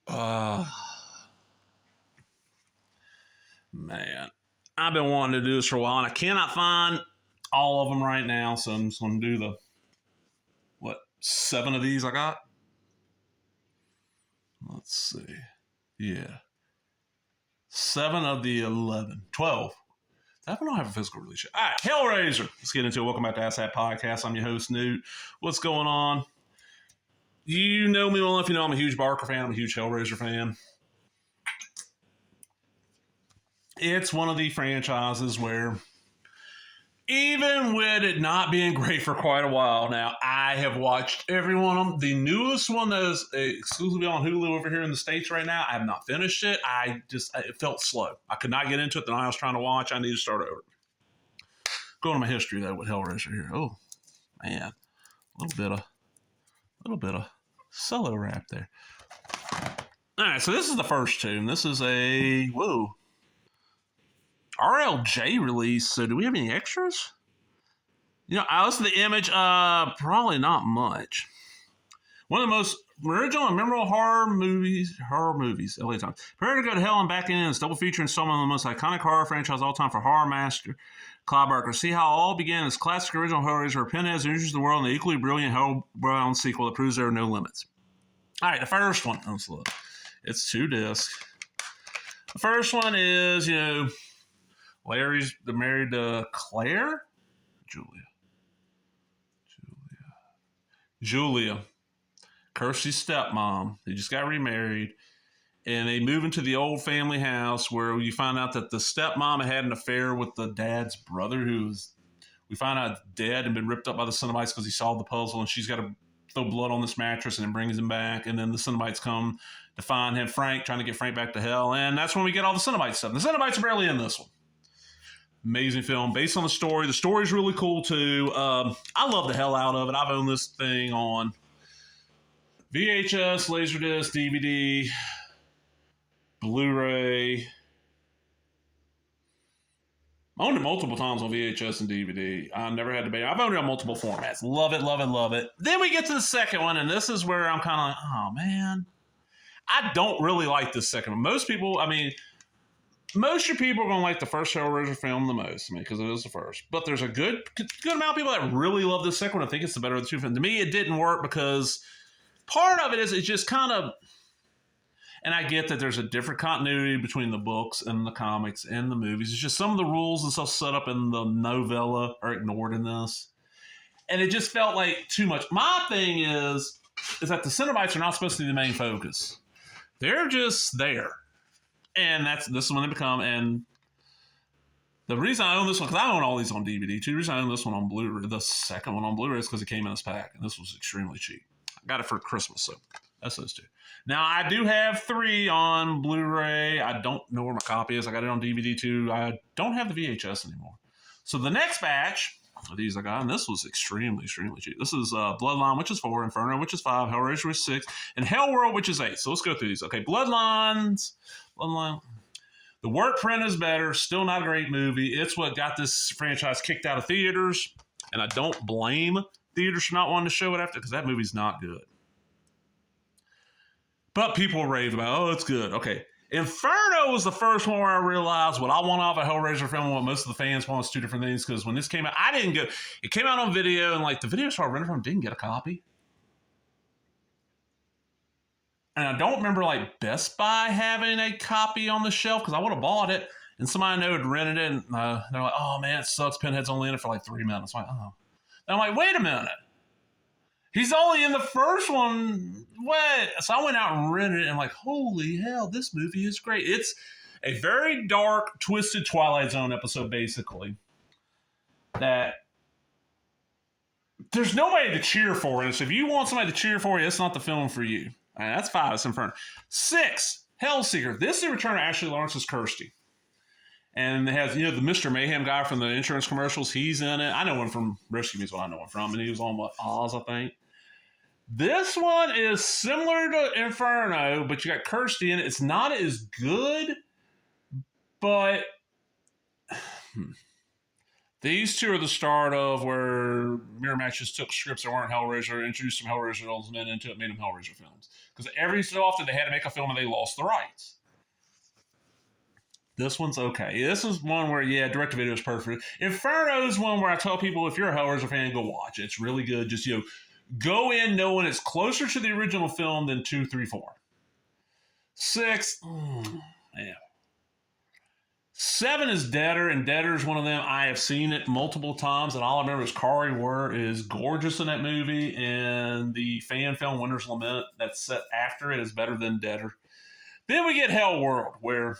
Uh, man, I've been wanting to do this for a while, and I cannot find all of them right now, so I'm just going to do the, 7 of these I got? Let's see. Yeah. 7 of the 11. 12. I don't have a physical release yet. All right, Hellraiser. Let's get into it. Welcome back to Ask That Podcast. I'm your host, Newt. What's going on? You know me well enough. You know I'm a huge Barker fan. I'm a huge Hellraiser fan. It's one of the franchises where, even with it not being great for quite a while now, I have watched every one of them. The newest one that is exclusively on Hulu over here in the States right now, I have not finished it. It felt slow. I could not get into it the night I was trying to watch. I need to start over. Going to my history, though, with Hellraiser here. Oh, man. A little bit of solo rap there. All right, so this is the first tune. This is a, RLJ release. So do we have any extras? I listened to the image. Probably not much. One of the most original and memorable horror movies, LA Times. Prepare to go to hell and back in. It's double feature installment of the most iconic horror franchise of all time for horror master Clive Barker. See how it all began as classic original Hellraiser, Pinheads, who introduced the world in the equally brilliant Hellbound sequel that proves there are no limits. All right, the first one. It's 2 discs. The first one is, Larry's married to Claire? Julia. Kirsty's stepmom. They just got remarried. And they move into the old family house where you find out that the stepmom had an affair with the dad's brother, we find out dead and been ripped up by the Cenobites because he solved the puzzle, and she's got to throw blood on this mattress and it brings him back. And then the Cenobites come to find him, Frank, trying to get Frank back to hell. And that's when we get all the Cenobite stuff. And the Cenobites are barely in this one. Amazing film based on the story. The story's really cool too. I love the hell out of it. I've owned this thing on VHS, Laserdisc, DVD, Blu-ray. I owned it multiple times on VHS and DVD. I never had to pay. I've owned it on multiple formats. Love it, love it, love it. Then we get to the second one, and this is where I'm kind of like, oh man, I don't really like this second one. Most of your people are going to like the first Hellraiser film the most, because it is the first. But there's a good amount of people that really love this second one. I think it's the better of the two films. To me, it didn't work because part of it is it's just kind of, and I get that there's a different continuity between the books and the comics and the movies. It's just some of the rules and stuff set up in the novella are ignored in this. And it just felt like too much. My thing is that the Cenobites are not supposed to be the main focus. They're just there. And this is when they become, and the reason I own this one, because I own all these on DVD too, the reason I own this one on Blu-ray, the second one on Blu-ray, is because it came in this pack, and this was extremely cheap. I got it for Christmas, so that's those 2. Now, I do have 3 on Blu-ray. I don't know where my copy is. I got it on DVD too. I don't have the VHS anymore. So the next batch of these I got, and this was extremely, extremely cheap. This is Bloodline, which is 4, Inferno, which is 5, Hellraiser, which is 6, and Hellworld, which is 8. So let's go through these. Okay, Bloodline. The work print is better. Still not a great movie. It's what got this franchise kicked out of theaters, and I don't blame theaters for not wanting to show it after, because that movie's not good. But people rave about, it's good. Okay. Inferno was the first one where I realized what I want out of a Hellraiser film and what most of the fans want is 2 different things, because when this came out, it came out on video, and the video store I rented from didn't get a copy. And I don't remember Best Buy having a copy on the shelf, because I would have bought it, and somebody I know had rented it, and they're like, oh man, it sucks. Pinhead's only in it for 3 minutes. I'm like, oh. And I'm like, wait a minute. He's only in the first one. What? So I went out and rented it, and holy hell, this movie is great. It's a very dark, twisted Twilight Zone episode, basically, that there's nobody to cheer for. And so if you want somebody to cheer for you, it's not the film for you. All right, that's 5. It's Inferno. 6, Hellseeker. This is the return of Ashley Lawrence's Kirsty. And it has, the Mr. Mayhem guy from the insurance commercials. He's in it. I know him from Rescue Me is what I know him from. And he was on, Oz, I think. This one is similar to Inferno, but you got Kirsty in it. It's not as good, but These two are the start of where Miramax just took scripts that weren't Hellraiser, introduced some Hellraiser men into it, made them Hellraiser films. Because every so often they had to make a film and they lost the rights. This one's okay. This is one where, yeah, direct-to-video is perfect. Inferno is one where I tell people, if you're a Hellraiser fan, go watch it. It's really good. Just, go in knowing it's closer to the original film than 2, 3, 4. 6, yeah. 7 is Deader, and Deader is one of them. I have seen it multiple times, and all I remember is Kari Wurr is gorgeous in that movie, and the fan film Winter's Lament that's set after it is better than Deader. Then we get Hell World, where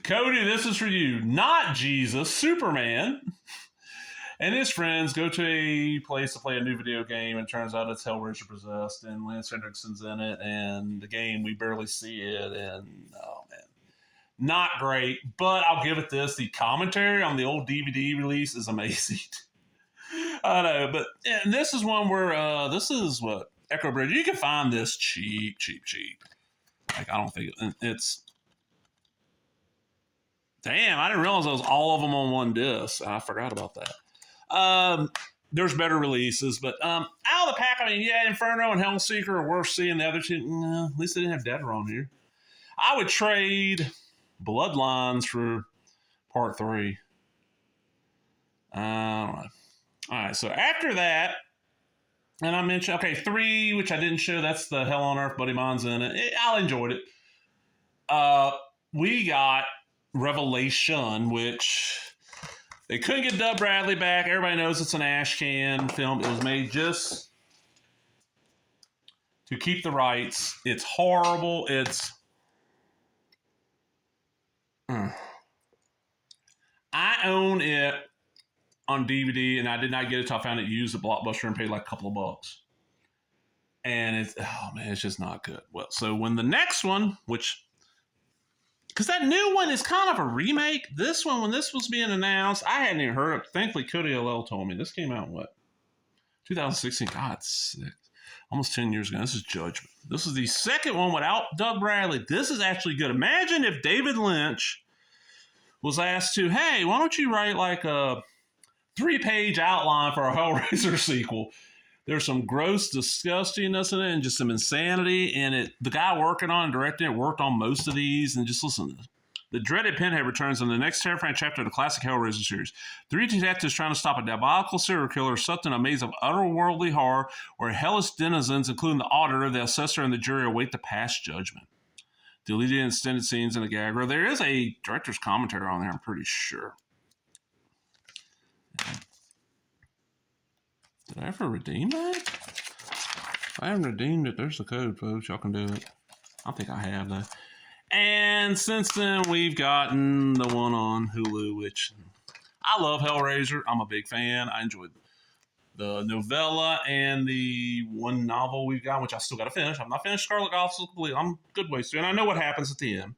Cody, this is for you. Not Jesus, Superman and his friends go to a place to play a new video game, and it turns out it's Hellraiser Possessed, and Lance Hendrickson's in it, and the game, we barely see it, and oh man, not great, but I'll give it this. The commentary on the old DVD release is amazing. I know, but and this is one where, this is what, Echo Bridge, you can find this cheap. Like, I don't think it's, damn, I didn't realize it was all of them on one disc. I forgot about that. There's better releases, but out of the pack, I mean, yeah, Inferno and Hellseeker are worth seeing. The other two, at least they didn't have Deader on here. I would trade Bloodlines for Part 3. I don't know. All right, so after that, and I mentioned, 3, which I didn't show, that's the Hell on Earth, Buddy Mine's in it. I enjoyed it. We got Revelation, which they couldn't get Doug Bradley back. Everybody knows it's an ash can film. It was made just to keep the rights. It's horrible. It's I own it on DVD, and I did not get it until I found it used at Blockbuster and paid like a couple of bucks. And it's, oh man, it's just not good. Well, so when the next one, because that new one is kind of a remake. This one, when this was being announced, I hadn't even heard it. Thankfully, Cody LL told me. This came out in what? 2016. God, almost 10 years ago. This is Judgment. This is the second one without Doug Bradley. This is actually good. Imagine if David Lynch was asked to, hey, why don't you write like a 3-page outline for a Hellraiser sequel? There's some gross disgustingness in it and just some insanity. And the guy working on and directing it worked on most of these. And just listen, the dreaded Pinhead returns in the next terrifying chapter of the classic Hellraiser series. 3 detectives trying to stop a diabolical serial killer sucked in a maze of otherworldly horror where hellish denizens, including the auditor, the assessor, and the jury, await the past judgment. Deleted extended scenes in the gag reel. There is a director's commentary on there, I'm pretty sure. Did I ever redeem that? If I haven't redeemed it, there's the code, folks. Y'all can do it. I think I have, though. And since then, we've gotten the one on Hulu, which I love Hellraiser. I'm a big fan. I enjoyed the novella and the one novel we've got, which I still got to finish. I'm not finished Scarlet Gospel completely. I'm good ways through, and I know what happens at the end.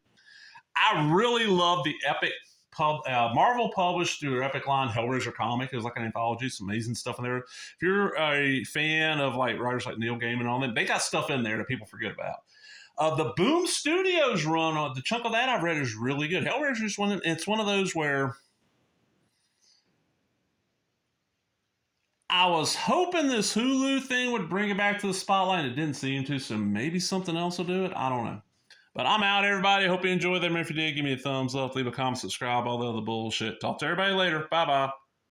I really love the epic Marvel published through their Epic line Hellraiser comic. It was like an anthology, some amazing stuff in there. If you're a fan of like writers like Neil Gaiman and all them, they got stuff in there that people forget about. The Boom Studios run on the chunk of that I've read is really good. Hellraiser is it's one of those where I was hoping this Hulu thing would bring it back to the spotlight. It didn't seem to, so maybe something else will do it. I don't know. But I'm out, everybody. Hope you enjoyed them. If you did, give me a thumbs up, leave a comment, subscribe, all the other bullshit. Talk to everybody later. Bye-bye.